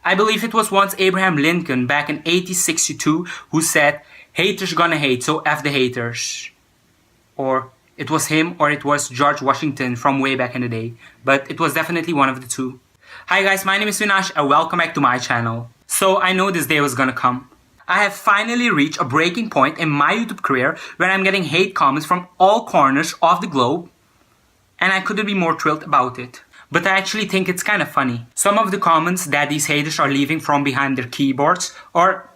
I believe it was once Abraham Lincoln back in 1862 who said, "Haters gonna hate, so F the haters." Or it was him or it was George Washington from way back in the day. But it was definitely one of the two. Hi guys, my name is Vinash and welcome back to my channel. So I know this day was gonna come. I have finally reached a breaking point in my YouTube career where I'm getting hate comments from all corners of the globe. And I couldn't be more thrilled about it. But I actually think it's kind of funny. Some of the comments that these haters are leaving from behind their keyboards are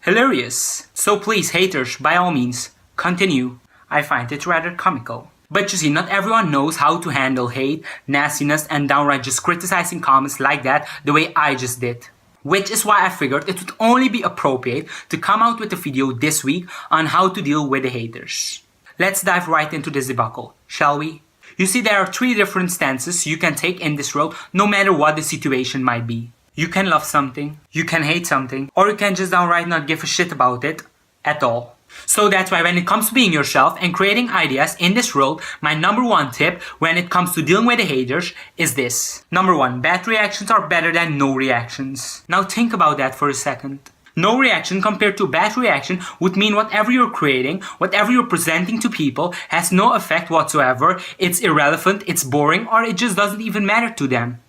hilarious. So please, haters, by all means, continue. I find it rather comical. But you see, not everyone knows how to handle hate, nastiness, and downright just criticizing comments like that the way I just did. Which is why I figured it would only be appropriate to come out with a video this week on how to deal with the haters. Let's dive right into this debacle, shall we? You see, there are 3 different stances you can take in this world no matter what the situation might be. You can love something, you can hate something, or you can just downright not give a shit about it at all. So that's why when it comes to being yourself and creating ideas in this world, my number 1 tip when it comes to dealing with the haters is this. Number 1, bad reactions are better than no reactions. Now think about that for a second. No reaction compared to bad reaction would mean whatever you're creating, whatever you're presenting to people has no effect whatsoever, it's irrelevant, it's boring, or it just doesn't even matter to them.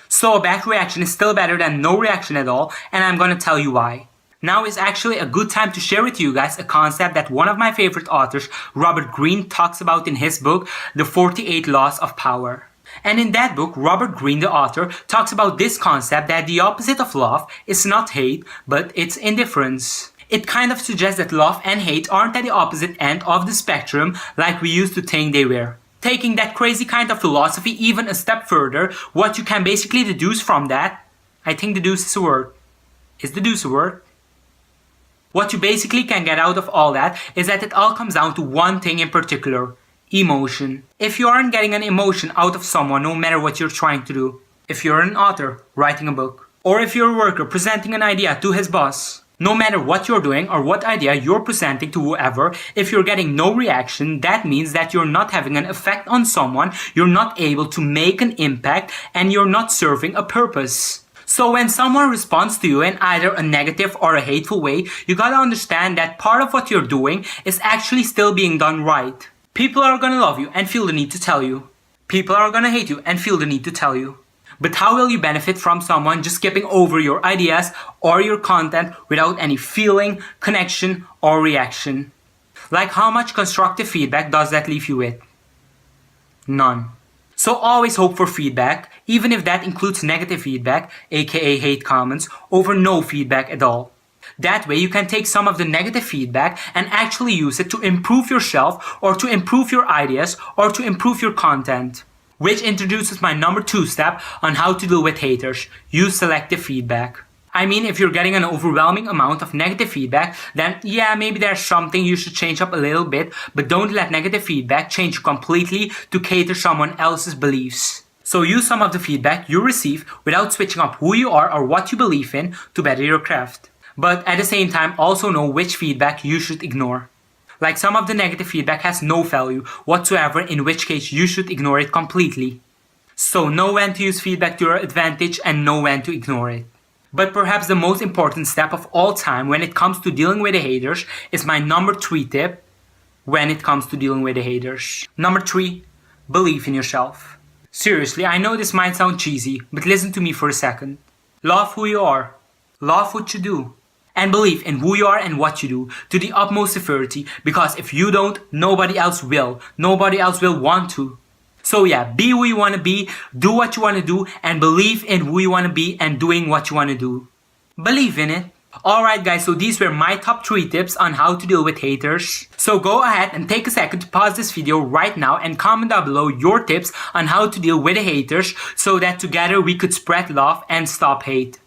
So a bad reaction is still better than no reaction at all, and I'm gonna tell you why. Now is actually a good time to share with you guys a concept that one of my favorite authors, Robert Greene, talks about in his book, The 48 Laws of Power. And in that book, Robert Greene, the author, talks about this concept that the opposite of love is not hate, but it's indifference. It kind of suggests that love and hate aren't at the opposite end of the spectrum like we used to think they were. Taking that crazy kind of philosophy even a step further, what you can basically deduce from that, I think deduce is a word. Is deduce a word? What you basically can get out of all that is that it all comes down to one thing in particular. Emotion. If you aren't getting an emotion out of someone no matter what you're trying to do, if you're an author writing a book, or if you're a worker presenting an idea to his boss, no matter what you're doing or what idea you're presenting to whoever, if you're getting no reaction, that means that you're not having an effect on someone, you're not able to make an impact, and you're not serving a purpose. So when someone responds to you in either a negative or a hateful way, you gotta understand that part of what you're doing is actually still being done right. People are gonna love you and feel the need to tell you. People are gonna hate you and feel the need to tell you. But how will you benefit from someone just skipping over your ideas or your content without any feeling, connection, or reaction? Like, how much constructive feedback does that leave you with? None. So always hope for feedback, even if that includes negative feedback, aka hate comments, over no feedback at all. That way you can take some of the negative feedback and actually use it to improve yourself or to improve your ideas or to improve your content. Which introduces my number 2 step on how to deal with haters. Use selective feedback. I mean, if you're getting an overwhelming amount of negative feedback, then yeah, maybe there's something you should change up a little bit, but don't let negative feedback change you completely to cater someone else's beliefs. So use some of the feedback you receive without switching up who you are or what you believe in to better your craft. But at the same time, also know which feedback you should ignore. Like, some of the negative feedback has no value whatsoever, in which case you should ignore it completely. So know when to use feedback to your advantage and know when to ignore it. But perhaps the most important step of all time when it comes to dealing with the haters is my number 3 tip when it comes to dealing with the haters. Number 3, believe in yourself. Seriously, I know this might sound cheesy, but listen to me for a second. Love who you are. Love what you do. And believe in who you are and what you do to the utmost severity, because if you don't, nobody else will. Nobody else will want to. So yeah, be who you want to be, do what you want to do, and believe in who you want to be and doing what you want to do. Believe in it. Alright guys, so these were my top 3 tips on how to deal with haters. So go ahead and take a second to pause this video right now and comment down below your tips on how to deal with the haters so that together we could spread love and stop hate.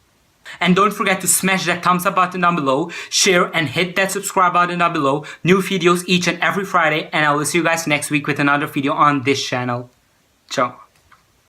And don't forget to smash that thumbs up button down below, share and hit that subscribe button down below. New videos each and every Friday, and I will see you guys next week with another video on this channel. Ciao.